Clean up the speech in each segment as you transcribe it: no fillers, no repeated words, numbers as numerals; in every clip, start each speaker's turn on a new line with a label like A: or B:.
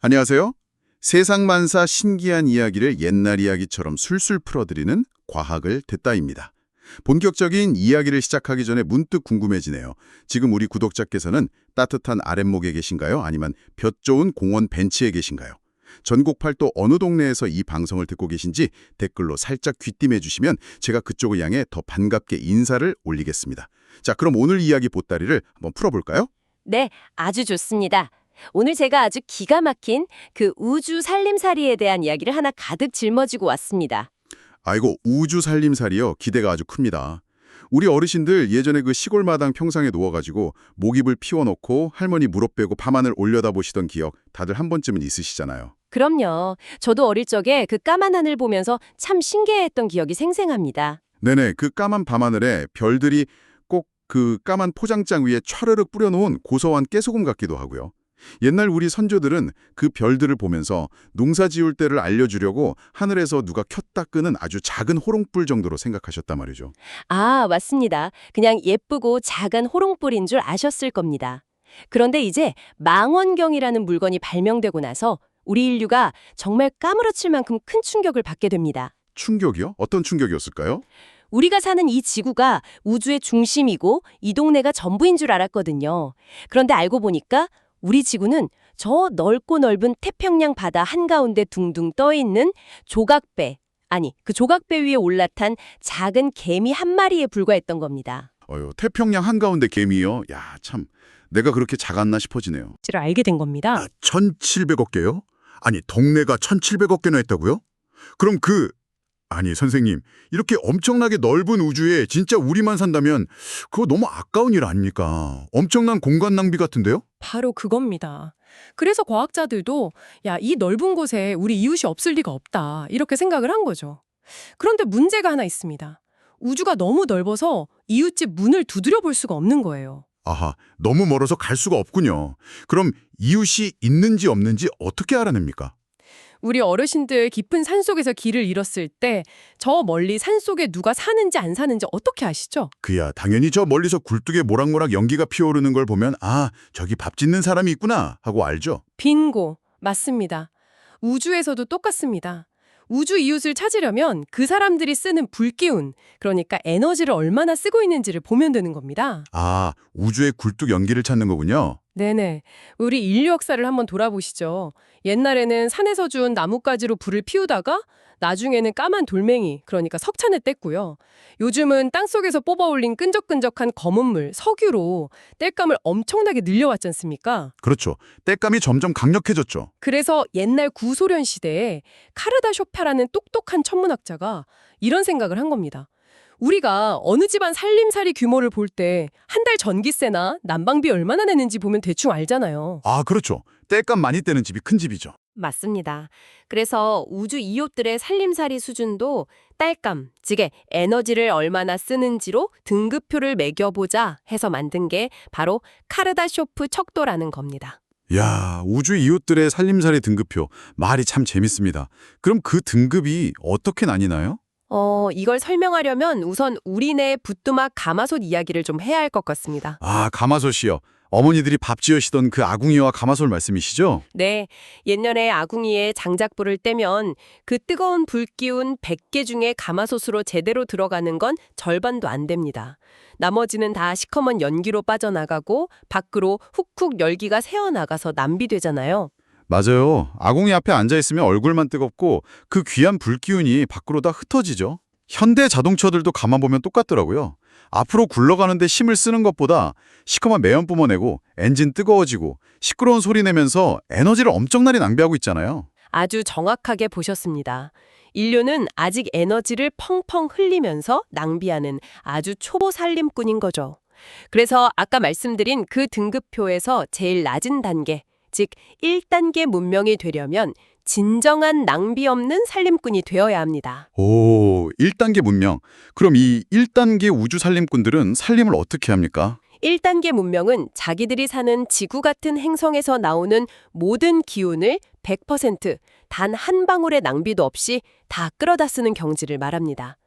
A: 안녕하세요. 세상만사 신기한 이야기를 옛날 이야기처럼 술술 풀어드리는 과학을 듣다입니다. 본격적인 이야기를 시작하기 전에 문득 궁금해지네요. 지금 우리 구독자께서는 따뜻한 아랫목에 계신가요? 아니면 볕 좋은 공원 벤치에 계신가요? 전국 팔도 어느 동네에서 이 방송을 듣고 계신지 댓글로 살짝 귀띔해 주시면 제가 그쪽을 향해 더 반갑게 인사를 올리겠습니다. 자, 그럼 오늘 이야기 보따리를 한번 풀어볼까요?
B: 네, 아주 좋습니다. 오늘 제가 아주 기가 막힌 그 우주 살림살이에 대한 이야기를 하나 가득 짊어지고 왔습니다.
A: 아이고, 우주 살림살이요. 기대가 아주 큽니다. 우리 어르신들 예전에 그 시골 마당 평상에 누워가지고 모기불 피워놓고 할머니 무릎 빼고 밤하늘 올려다보시던 기억 다들 한 번쯤은 있으시잖아요.
B: 그럼요. 저도 어릴 적에 그 까만 하늘 보면서 참 신기해했던 기억이 생생합니다.
A: 네네, 그 까만 밤하늘에 별들이 꼭 그 까만 포장장 위에 촤르륵 뿌려놓은 고소한 깨소금 같기도 하고요. 옛날 우리 선조들은 그 별들을 보면서 농사 지을 때를 알려주려고 하늘에서 누가 켰다 끄는 아주 작은 호롱불 정도로 생각하셨단 말이죠.
B: 아, 맞습니다. 그냥 예쁘고 작은 호롱불인 줄 아셨을 겁니다. 그런데 이제 망원경이라는 물건이 발명되고 나서 우리 인류가 정말 까무러칠 만큼 큰 충격을 받게 됩니다.
A: 충격이요? 어떤 충격이었을까요?
B: 우리가 사는 이 지구가 우주의 중심이고 이 동네가 전부인 줄 알았거든요. 그런데 알고 보니까 우리 지구는 저 넓고 넓은 태평양 바다 한가운데 둥둥 떠있는 조각배, 아니 그 조각배 위에 올라탄 작은 개미 한 마리에 불과했던 겁니다.
A: 태평양 한가운데 개미요? 야, 참, 내가 그렇게 작았나 싶어지네요.
B: 를 알게 된 겁니다.
A: 1700억 개요? 아니, 동네가 1700억 개나 했다고요? 그럼 아니, 선생님, 이렇게 엄청나게 넓은 우주에 진짜 우리만 산다면 그거 너무 아까운 일 아닙니까? 엄청난 공간 낭비 같은데요?
C: 바로 그겁니다. 그래서 과학자들도 이 넓은 곳에 우리 이웃이 없을 리가 없다 이렇게 생각을 한 거죠. 그런데 문제가 하나 있습니다. 우주가 너무 넓어서 이웃집 문을 두드려 볼 수가 없는 거예요.
A: 아하, 너무 멀어서 갈 수가 없군요. 그럼 이웃이 있는지 없는지 어떻게 알아냅니까?
C: 우리 어르신들 깊은 산속에서 길을 잃었을 때 저 멀리 산속에 누가 사는지 안 사는지 어떻게 아시죠?
A: 그야, 당연히 저 멀리서 굴뚝에 모락모락 연기가 피어오르는 걸 보면 아, 저기 밥 짓는 사람이 있구나 하고 알죠.
C: 빙고, 맞습니다. 우주에서도 똑같습니다. 우주 이웃을 찾으려면 그 사람들이 쓰는 불기운, 그러니까 에너지를 얼마나 쓰고 있는지를 보면 되는 겁니다.
A: 아, 우주의 굴뚝 연기를 찾는 거군요.
C: 네네. 우리 인류 역사를 한번 돌아보시죠. 옛날에는 산에서 준 나뭇가지로 불을 피우다가 나중에는 까만 돌멩이, 그러니까 석탄을 뗐고요. 요즘은 땅속에서 뽑아올린 끈적끈적한 검은 물, 석유로 땔감을 엄청나게 늘려왔지 않습니까?
A: 그렇죠. 때감이 점점 강력해졌죠.
C: 그래서 옛날 구소련 시대에 카르다 쇼파라는 똑똑한 천문학자가 이런 생각을 한 겁니다. 우리가 어느 집안 살림살이 규모를 볼 때 한 달 전기세나 난방비 얼마나 내는지 보면 대충 알잖아요.
A: 아, 그렇죠. 때감 많이 떼는 집이 큰 집이죠.
B: 맞습니다. 그래서 우주 이웃들의 살림살이 수준도 딸감, 즉 에너지를 얼마나 쓰는지로 등급표를 매겨보자 해서 만든 게 바로 카르다쇼프 척도라는 겁니다.
A: 야, 우주 이웃들의 살림살이 등급표. 말이 참 재밌습니다. 그럼 그 등급이 어떻게 나뉘나요?
B: 이걸 설명하려면 우선 우리네 부뚜막 가마솥 이야기를 좀 해야 할 것 같습니다.
A: 아, 가마솥이요. 어머니들이 밥 지으시던 그 아궁이와 가마솥 말씀이시죠?
B: 네, 옛날에 아궁이에 장작불을 떼면 그 뜨거운 불기운 100개 중에 가마솥으로 제대로 들어가는 건 절반도 안 됩니다. 나머지는 다 시커먼 연기로 빠져나가고 밖으로 훅훅 열기가 새어나가서 낭비되잖아요.
A: 맞아요. 아궁이 앞에 앉아있으면 얼굴만 뜨겁고 그 귀한 불기운이 밖으로 다 흩어지죠. 현대 자동차들도 가만 보면 똑같더라고요. 앞으로 굴러가는데 힘을 쓰는 것보다 시커먼 매연 뿜어내고 엔진 뜨거워지고 시끄러운 소리 내면서 에너지를 엄청나게 낭비하고 있잖아요.
B: 아주 정확하게 보셨습니다. 인류는 아직 에너지를 펑펑 흘리면서 낭비하는 아주 초보 살림꾼인 거죠. 그래서 아까 말씀드린 그 등급표에서 제일 낮은 단계, 즉 1단계 문명이 되려면 진정한 낭비 없는 살림꾼이 되어야 합니다.
A: 오, 1단계 문명. 그럼 이 1단계 우주 살림꾼들은 살림을 어떻게 합니까?
B: 1단계 문명은 자기들이 사는 지구 같은 행성에서 나오는 모든 기운을 100%, 단 한 방울의 낭비도 없이 다 끌어다 쓰는 경지를 말합니다.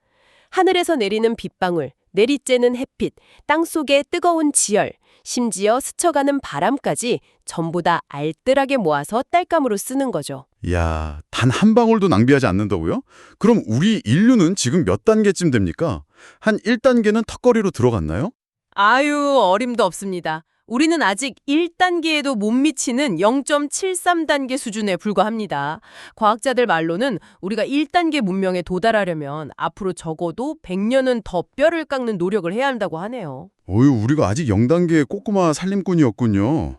B: 하늘에서 내리는 빗방울, 내리쬐는 햇빛, 땅속의 뜨거운 지열, 심지어 스쳐가는 바람까지 전부 다 알뜰하게 모아서 딸감으로 쓰는 거죠.
A: 이야, 단 한 방울도 낭비하지 않는다고요? 그럼 우리 인류는 지금 몇 단계쯤 됩니까? 한 1단계는 턱걸이로 들어갔나요?
B: 아유, 어림도 없습니다. 우리는 아직 1단계에도 못 미치는 0.73단계 수준에 불과합니다. 과학자들 말로는 우리가 1단계 문명에 도달하려면 앞으로 적어도 100년은 더 뼈를 깎는 노력을 해야 한다고 하네요.
A: 어휴, 우리가 아직 0단계의 꼬꼬마 살림꾼이었군요.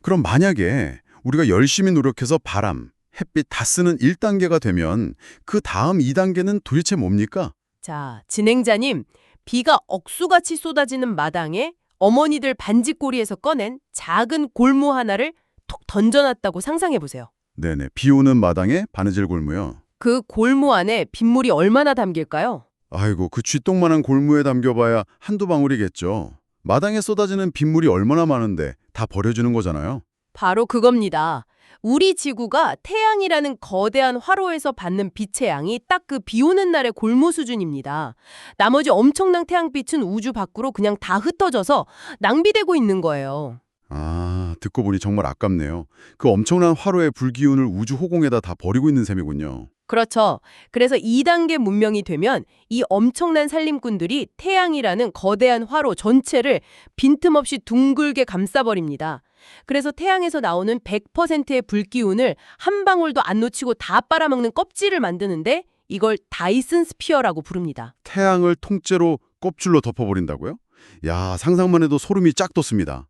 A: 그럼 만약에 우리가 열심히 노력해서 바람, 햇빛 다 쓰는 1단계가 되면 그 다음 2단계는 도대체 뭡니까?
B: 자, 진행자님, 비가 억수같이 쏟아지는 마당에 어머니들 반지꼬리에서 꺼낸 작은 골무 하나를 톡 던져놨다고 상상해보세요.
A: 네네, 비 오는 마당에 바느질 골무요.
B: 그 골무 안에 빗물이 얼마나 담길까요?
A: 아이고, 그 쥐똥만한 골무에 담겨봐야 한두 방울이겠죠. 마당에 쏟아지는 빗물이 얼마나 많은데 다 버려주는 거잖아요.
B: 바로 그겁니다. 우리 지구가 태양이라는 거대한 화로에서 받는 빛의 양이 딱 그 비 오는 날의 골무 수준입니다. 나머지 엄청난 태양빛은 우주 밖으로 그냥 다 흩어져서 낭비되고 있는 거예요.
A: 아, 듣고 보니 정말 아깝네요. 그 엄청난 화로의 불기운을 우주 호공에다 다 버리고 있는 셈이군요.
B: 그렇죠. 그래서 2단계 문명이 되면 이 엄청난 산림꾼들이 태양이라는 거대한 화로 전체를 빈틈없이 둥글게 감싸버립니다. 그래서 태양에서 나오는 100%의 불기운을 한 방울도 안 놓치고 다 빨아먹는 껍질을 만드는데 이걸 다이슨 스피어라고 부릅니다.
A: 태양을 통째로 껍질로 덮어버린다고요? 야, 상상만 해도 소름이 쫙 돋습니다.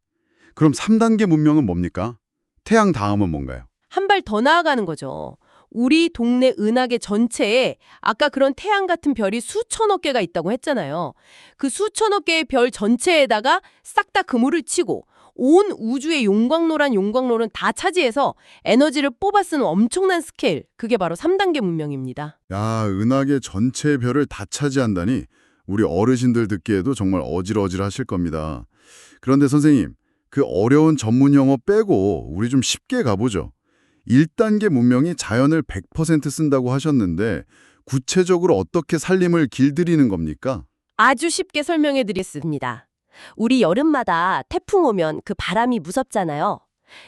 A: 그럼 3단계 문명은 뭡니까? 태양 다음은 뭔가요?
B: 한 발 더 나아가는 거죠. 우리 동네 은하계 전체에 아까 그런 태양 같은 별이 수천억 개가 있다고 했잖아요. 그 수천억 개의 별 전체에다가 싹 다 그물을 치고 온 우주의 용광로는 다 차지해서 에너지를 뽑아 쓰는 엄청난 스케일, 그게 바로 3단계 문명입니다.
A: 야, 은하계 전체의 별을 다 차지한다니 우리 어르신들 듣기에도 정말 어질어질하실 겁니다. 그런데 선생님, 그 어려운 전문 용어 빼고 우리 좀 쉽게 가보죠. 1단계 문명이 자연을 100% 쓴다고 하셨는데 구체적으로 어떻게 살림을 길들이는 겁니까?
B: 아주 쉽게 설명해 드리겠습니다. 우리 여름마다 태풍 오면 그 바람이 무섭잖아요.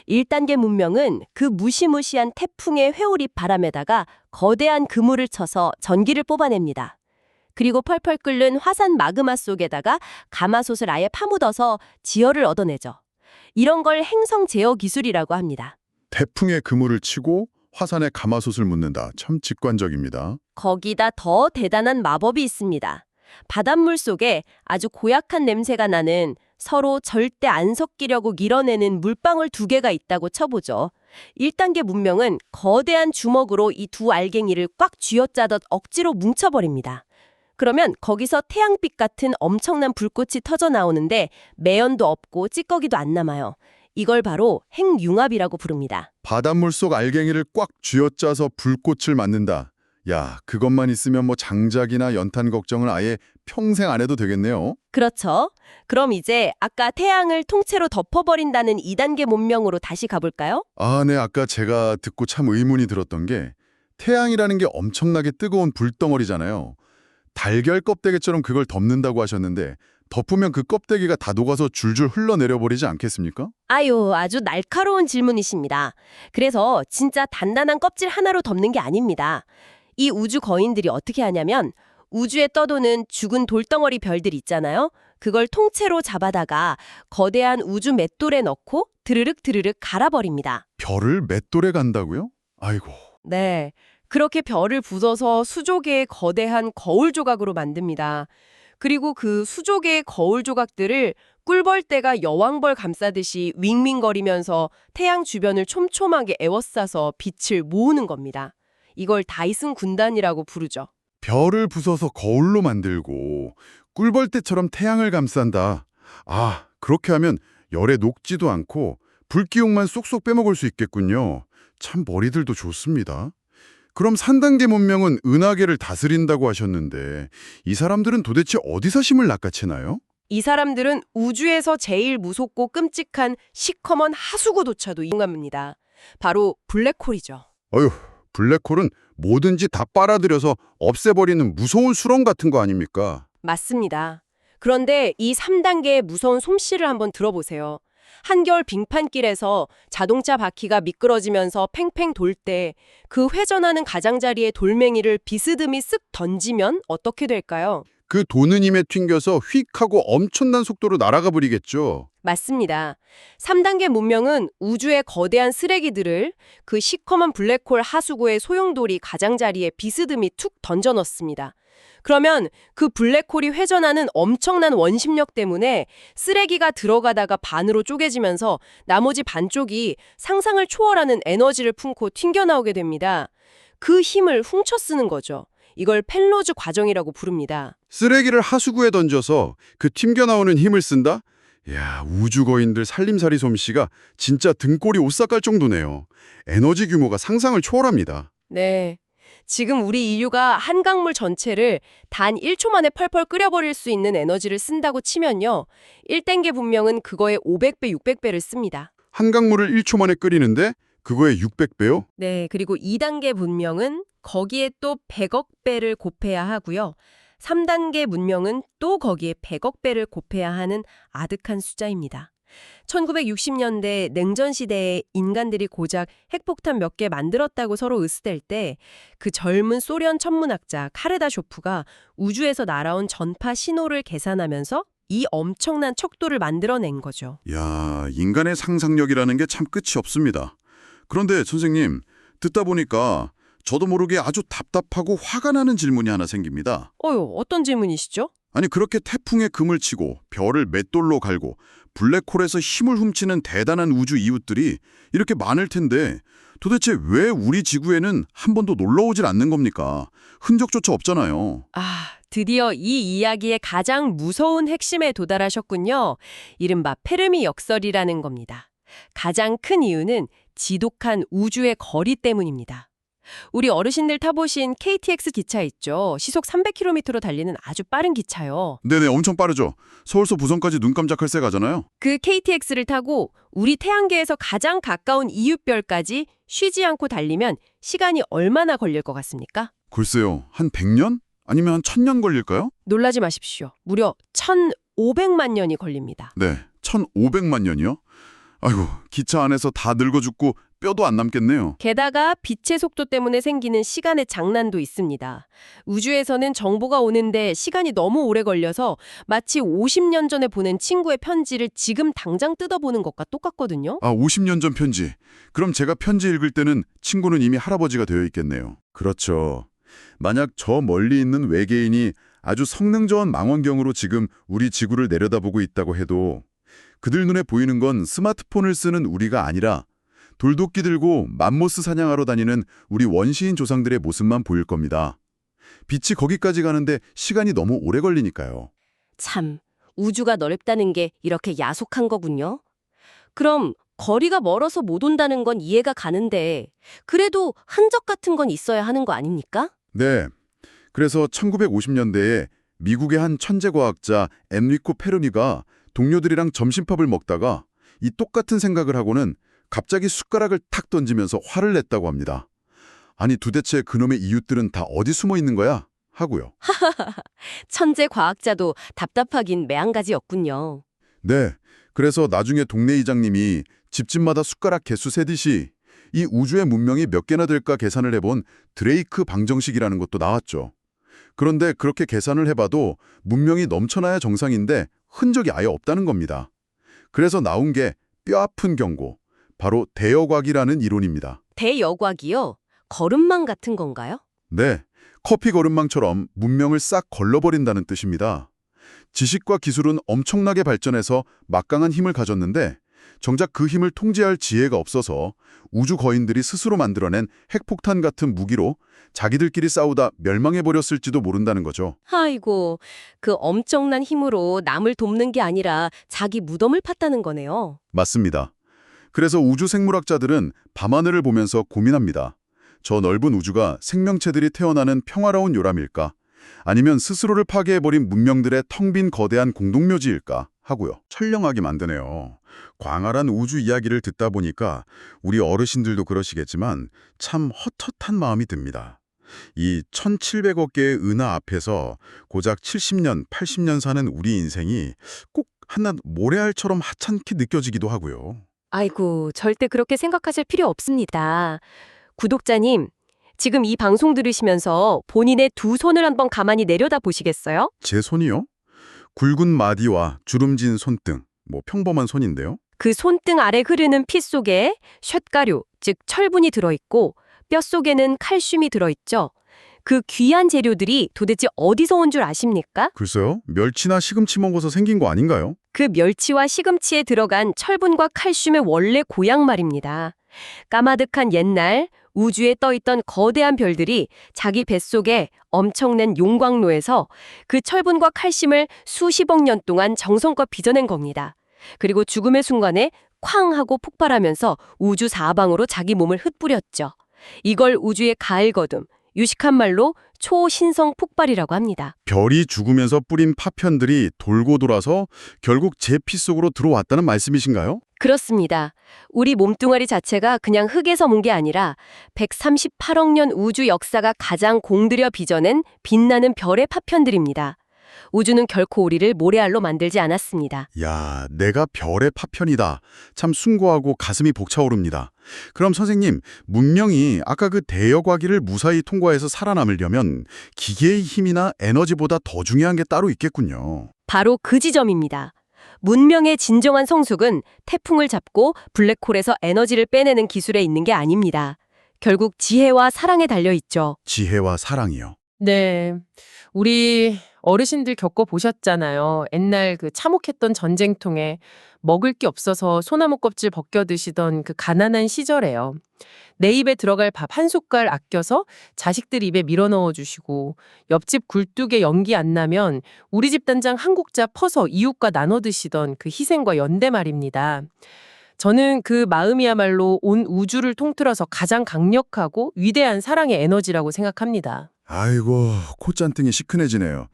B: 1단계 문명은 그 무시무시한 태풍의 회오리 바람에다가 거대한 그물을 쳐서 전기를 뽑아냅니다. 그리고 펄펄 끓는 화산 마그마 속에다가 가마솥을 아예 파묻어서 지열을 얻어내죠. 이런 걸 행성 제어 기술이라고 합니다.
A: 태풍에 그물을 치고 화산에 가마솥을 묻는다. 참 직관적입니다.
B: 거기다 더 대단한 마법이 있습니다. 바닷물 속에 아주 고약한 냄새가 나는 서로 절대 안 섞이려고 밀어내는 물방울 2개가 있다고 쳐보죠. 1단계 문명은 거대한 주먹으로 이 두 알갱이를 꽉 쥐어짜듯 억지로 뭉쳐버립니다. 그러면 거기서 태양빛 같은 엄청난 불꽃이 터져 나오는데 매연도 없고 찌꺼기도 안 남아요. 이걸 바로 핵융합이라고 부릅니다.
A: 바닷물 속 알갱이를 꽉 쥐어짜서 불꽃을 맞는다. 야, 그것만 있으면 뭐 장작이나 연탄 걱정을 아예 평생 안 해도 되겠네요.
B: 그렇죠. 그럼 이제 아까 태양을 통째로 덮어버린다는 2단계 문명으로 다시 가볼까요?
A: 아, 네, 아까 제가 듣고 참 의문이 들었던 게 태양이라는 게 엄청나게 뜨거운 불덩어리잖아요. 달걀 껍데기처럼 그걸 덮는다고 하셨는데 덮으면 그 껍데기가 다 녹아서 줄줄 흘러내려버리지 않겠습니까?
B: 아유, 아주 날카로운 질문이십니다. 그래서 진짜 단단한 껍질 하나로 덮는 게 아닙니다. 이 우주 거인들이 어떻게 하냐면 우주에 떠도는 죽은 돌덩어리 별들 있잖아요. 그걸 통째로 잡아다가 거대한 우주 맷돌에 넣고 드르륵 갈아버립니다.
A: 별을 맷돌에 간다고요? 아이고.
B: 네, 그렇게 별을 부숴서 수조개의 거대한 거울 조각으로 만듭니다. 그리고 그 수조개의 거울 조각들을 꿀벌떼가 여왕벌 감싸듯이 윙윙거리면서 태양 주변을 촘촘하게 에워싸서 빛을 모으는 겁니다. 이걸 다이슨 군단이라고 부르죠.
A: 별을 부숴서 거울로 만들고 꿀벌떼처럼 태양을 감싼다. 아, 그렇게 하면 열에 녹지도 않고 불기운만 쏙쏙 빼먹을 수 있겠군요. 참 머리들도 좋습니다. 그럼 3단계 문명은 은하계를 다스린다고 하셨는데 이 사람들은 도대체 어디서 힘을 낚아채나요?
B: 이 사람들은 우주에서 제일 무섭고 끔찍한 시커먼 하수구조차도 이용합니다. 바로 블랙홀이죠.
A: 어휴, 블랙홀은 뭐든지 다 빨아들여서 없애버리는 무서운 수렁 같은 거 아닙니까?
B: 맞습니다. 그런데 이 3단계의 무서운 솜씨를 한번 들어보세요. 한겨울 빙판길에서 자동차 바퀴가 미끄러지면서 팽팽 돌 때 그 회전하는 가장자리에 돌멩이를 비스듬히 쓱 던지면 어떻게 될까요?
A: 그 도는 힘에 튕겨서 휙 하고 엄청난 속도로 날아가 버리겠죠.
B: 맞습니다. 3단계 문명은 우주의 거대한 쓰레기들을 그 시커먼 블랙홀 하수구의 소용돌이 가장자리에 비스듬히 툭 던져 넣습니다. 그러면 그 블랙홀이 회전하는 엄청난 원심력 때문에 쓰레기가 들어가다가 반으로 쪼개지면서 나머지 반쪽이 상상을 초월하는 에너지를 품고 튕겨나오게 됩니다. 그 힘을 훔쳐 쓰는 거죠. 이걸 펠로즈 과정이라고 부릅니다.
A: 쓰레기를 하수구에 던져서 그 튕겨나오는 힘을 쓴다? 야, 우주 거인들 살림살이 솜씨가 진짜 등골이 오싹할 정도네요. 에너지 규모가 상상을 초월합니다.
B: 네. 지금 우리 인류가 한강물 전체를 단 1초 만에 펄펄 끓여버릴 수 있는 에너지를 쓴다고 치면요. 1단계 문명은 그거의 500배, 600배를 씁니다.
A: 한강물을 1초 만에 끓이는데 그거의 600배요?
B: 네, 그리고 2단계 문명은 거기에 또 100억 배를 곱해야 하고요. 3단계 문명은 또 거기에 100억 배를 곱해야 하는 아득한 숫자입니다. 1960년대 냉전 시대에 인간들이 고작 핵폭탄 몇 개 만들었다고 서로 으스댈 때 그 젊은 소련 천문학자 카르다쇼프가 우주에서 날아온 전파 신호를 계산하면서 이 엄청난 척도를 만들어낸 거죠.
A: 야, 인간의 상상력이라는 게 참 끝이 없습니다. 그런데 선생님, 듣다 보니까 저도 모르게 아주 답답하고 화가 나는 질문이 하나 생깁니다.
B: 어떤 질문이시죠?
A: 아니, 그렇게 태풍에 금을 치고 별을 맷돌로 갈고 블랙홀에서 힘을 훔치는 대단한 우주 이웃들이 이렇게 많을 텐데 도대체 왜 우리 지구에는 한 번도 놀러 오질 않는 겁니까? 흔적조차 없잖아요.
B: 드디어 이 이야기의 가장 무서운 핵심에 도달하셨군요. 이른바 페르미 역설이라는 겁니다. 가장 큰 이유는 지독한 우주의 거리 때문입니다. 우리 어르신들 타보신 KTX 기차 있죠? 시속 300km로 달리는 아주 빠른 기차요.
A: 네네, 엄청 빠르죠. 서울서 부산까지 눈 깜짝할 새 가잖아요.
B: 그 KTX를 타고 우리 태양계에서 가장 가까운 이웃별까지 쉬지 않고 달리면 시간이 얼마나 걸릴 것 같습니까?
A: 글쎄요, 한 100년? 아니면 한 1000년 걸릴까요?
B: 놀라지 마십시오. 무려 1,500만 년이 걸립니다.
A: 네, 1500만 년이요? 아이고, 기차 안에서 다 늙어 죽고 뼈도 안 남겠네요.
B: 게다가 빛의 속도 때문에 생기는 시간의 장난도 있습니다. 우주에서는 정보가 오는데 시간이 너무 오래 걸려서 마치 50년 전에 보낸 친구의 편지를 지금 당장 뜯어보는 것과 똑같거든요.
A: 50년 전 편지. 그럼 제가 편지 읽을 때는 친구는 이미 할아버지가 되어 있겠네요. 그렇죠. 만약 저 멀리 있는 외계인이 아주 성능 좋은 망원경으로 지금 우리 지구를 내려다보고 있다고 해도 그들 눈에 보이는 건 스마트폰을 쓰는 우리가 아니라 돌도끼 들고 맘모스 사냥하러 다니는 우리 원시인 조상들의 모습만 보일 겁니다. 빛이 거기까지 가는데 시간이 너무 오래 걸리니까요.
D: 참, 우주가 넓다는 게 이렇게 야속한 거군요. 그럼 거리가 멀어서 못 온다는 건 이해가 가는데 그래도 흔적 같은 건 있어야 하는 거 아닙니까?
A: 네. 그래서 1950년대에 미국의 한 천재과학자 엔리코 페르미가 동료들이랑 점심밥을 먹다가 이 똑같은 생각을 하고는 갑자기 숟가락을 탁 던지면서 화를 냈다고 합니다. 아니 도대체 그놈의 이웃들은 다 어디 숨어 있는 거야? 하고요.
D: 천재 과학자도 답답하긴 매한가지였군요.
A: 네. 그래서 나중에 동네 이장님이 집집마다 숟가락 개수 세듯이 이 우주의 문명이 몇 개나 될까 계산을 해본 드레이크 방정식이라는 것도 나왔죠. 그런데 그렇게 계산을 해봐도 문명이 넘쳐나야 정상인데 흔적이 아예 없다는 겁니다. 그래서 나온 게 뼈아픈 경고, 바로 대여곽이라는 이론입니다.
D: 대여곽이요? 걸음망 같은 건가요?
A: 네, 커피 거름망처럼 문명을 싹 걸러버린다는 뜻입니다. 지식과 기술은 엄청나게 발전해서 막강한 힘을 가졌는데 정작 그 힘을 통제할 지혜가 없어서 우주 거인들이 스스로 만들어낸 핵폭탄 같은 무기로 자기들끼리 싸우다 멸망해버렸을지도 모른다는 거죠.
D: 아이고, 그 엄청난 힘으로 남을 돕는 게 아니라 자기 무덤을 팠다는 거네요.
A: 맞습니다. 그래서 우주 생물학자들은 밤하늘을 보면서 고민합니다. 저 넓은 우주가 생명체들이 태어나는 평화로운 요람일까? 아니면 스스로를 파괴해버린 문명들의 텅 빈 거대한 공동묘지일까? 하고요. 철렁하게 만드네요. 광활한 우주 이야기를 듣다 보니까 우리 어르신들도 그러시겠지만 참 헛헛한 마음이 듭니다. 이 1700억 개의 은하 앞에서 고작 70년, 80년 사는 우리 인생이 꼭 한낱 모래알처럼 하찮게 느껴지기도 하고요.
B: 아이고, 절대 그렇게 생각하실 필요 없습니다. 구독자님, 지금 이 방송 들으시면서 본인의 두 손을 한번 가만히 내려다 보시겠어요?
A: 제 손이요? 굵은 마디와 주름진 손등, 뭐 평범한 손인데요.
B: 그 손등 아래 흐르는 피 속에 쇳가루, 즉 철분이 들어있고 뼈 속에는 칼슘이 들어있죠. 그 귀한 재료들이 도대체 어디서 온 줄 아십니까?
A: 글쎄요, 멸치나 시금치 먹어서 생긴 거 아닌가요?
B: 그 멸치와 시금치에 들어간 철분과 칼슘의 원래 고향 말입니다. 까마득한 옛날 우주에 떠있던 거대한 별들이 자기 뱃속에 엄청난 용광로에서 그 철분과 칼슘을 수십억 년 동안 정성껏 빚어낸 겁니다. 그리고 죽음의 순간에 쾅 하고 폭발하면서 우주 사방으로 자기 몸을 흩뿌렸죠. 이걸 우주의 가을거둠, 유식한 말로 초신성 폭발이라고 합니다.
A: 별이 죽으면서 뿌린 파편들이 돌고 돌아서 결국 제 피 속으로 들어왔다는 말씀이신가요?
B: 그렇습니다. 우리 몸뚱아리 자체가 그냥 흙에서 문 게 아니라 138억 년 우주 역사가 가장 공들여 빚어낸 빛나는 별의 파편들입니다. 우주는 결코 우리를 모래알로 만들지 않았습니다.
A: 야, 내가 별의 파편이다. 참 숭고하고 가슴이 벅차오릅니다. 그럼 선생님, 문명이 아까 그 대여과기를 무사히 통과해서 살아남으려면 기계의 힘이나 에너지보다 더 중요한 게 따로 있겠군요.
B: 바로 그 지점입니다. 문명의 진정한 성숙은 태풍을 잡고 블랙홀에서 에너지를 빼내는 기술에 있는 게 아닙니다. 결국 지혜와 사랑에 달려 있죠.
A: 지혜와 사랑이요.
C: 네. 우리 어르신들 겪어보셨잖아요. 옛날 그 참혹했던 전쟁통에 먹을 게 없어서 소나무 껍질 벗겨 드시던 그 가난한 시절에요. 내 입에 들어갈 밥 한 숟갈 아껴서 자식들 입에 밀어 넣어 주시고 옆집 굴뚝에 연기 안 나면 우리 집 단장 한 국자 퍼서 이웃과 나눠 드시던 그 희생과 연대 말입니다. 저는 그 마음이야말로 온 우주를 통틀어서 가장 강력하고 위대한 사랑의 에너지라고 생각합니다.
A: 아이고, 콧잔등이 시큰해지네요.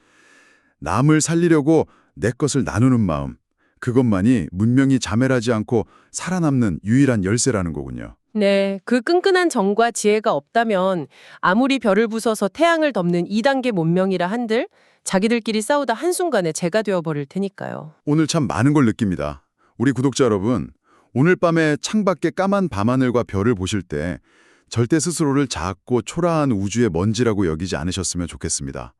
A: 남을 살리려고 내 것을 나누는 마음. 그것만이 문명이 자멸하지 않고 살아남는 유일한 열쇠라는 거군요.
C: 네, 그 끈끈한 정과 지혜가 없다면 아무리 별을 부숴서 태양을 덮는 2단계 문명이라 한들 자기들끼리 싸우다 한순간에 재가 되어버릴 테니까요.
A: 오늘 참 많은 걸 느낍니다. 우리 구독자 여러분, 오늘 밤에 창밖에 까만 밤하늘과 별을 보실 때 절대 스스로를 작고 초라한 우주의 먼지라고 여기지 않으셨으면 좋겠습니다.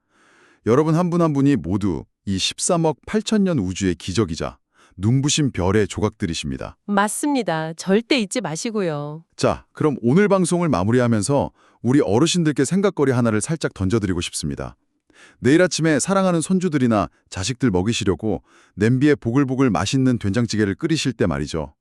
A: 여러분 한 분 한 분이 모두 이 13억 8천년 우주의 기적이자 눈부신 별의 조각들이십니다.
C: 맞습니다. 절대 잊지 마시고요.
A: 자, 그럼 오늘 방송을 마무리하면서 우리 어르신들께 생각거리 하나를 살짝 던져드리고 싶습니다. 내일 아침에 사랑하는 손주들이나 자식들 먹이시려고 냄비에 보글보글 맛있는 된장찌개를 끓이실 때 말이죠.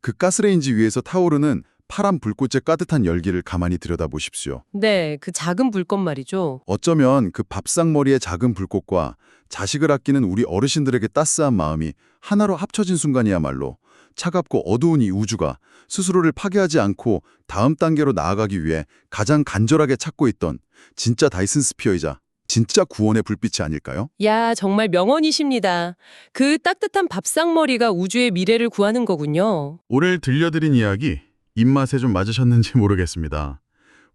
A: 그 가스레인지 위에서 타오르는 파란 불꽃의 따뜻한 열기를 가만히 들여다보십시오.
C: 네, 그 작은 불꽃 말이죠.
A: 어쩌면 그 밥상머리의 작은 불꽃과 자식을 아끼는 우리 어르신들에게 따스한 마음이 하나로 합쳐진 순간이야말로 차갑고 어두운 이 우주가 스스로를 파괴하지 않고 다음 단계로 나아가기 위해 가장 간절하게 찾고 있던 진짜 다이슨 스피어이자 진짜 구원의 불빛이 아닐까요?
C: 야, 정말 명언이십니다. 그 따뜻한 밥상머리가 우주의 미래를 구하는 거군요.
A: 오늘 들려드린 이야기 입맛에 좀 맞으셨는지 모르겠습니다.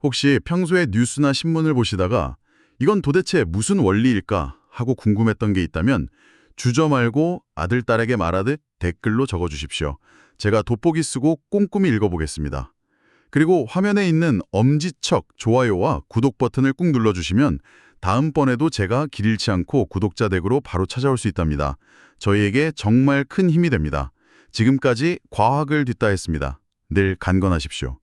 A: 혹시 평소에 뉴스나 신문을 보시다가 이건 도대체 무슨 원리일까 하고 궁금했던 게 있다면 주저 말고 아들, 딸에게 말하듯 댓글로 적어주십시오. 제가 돋보기 쓰고 꼼꼼히 읽어보겠습니다. 그리고 화면에 있는 엄지척 좋아요와 구독 버튼을 꾹 눌러주시면 다음번에도 제가 길 잃지 않고 구독자 댁으로 바로 찾아올 수 있답니다. 저희에게 정말 큰 힘이 됩니다. 지금까지 과학을 뒷다 했습니다. 늘 간건하십시오.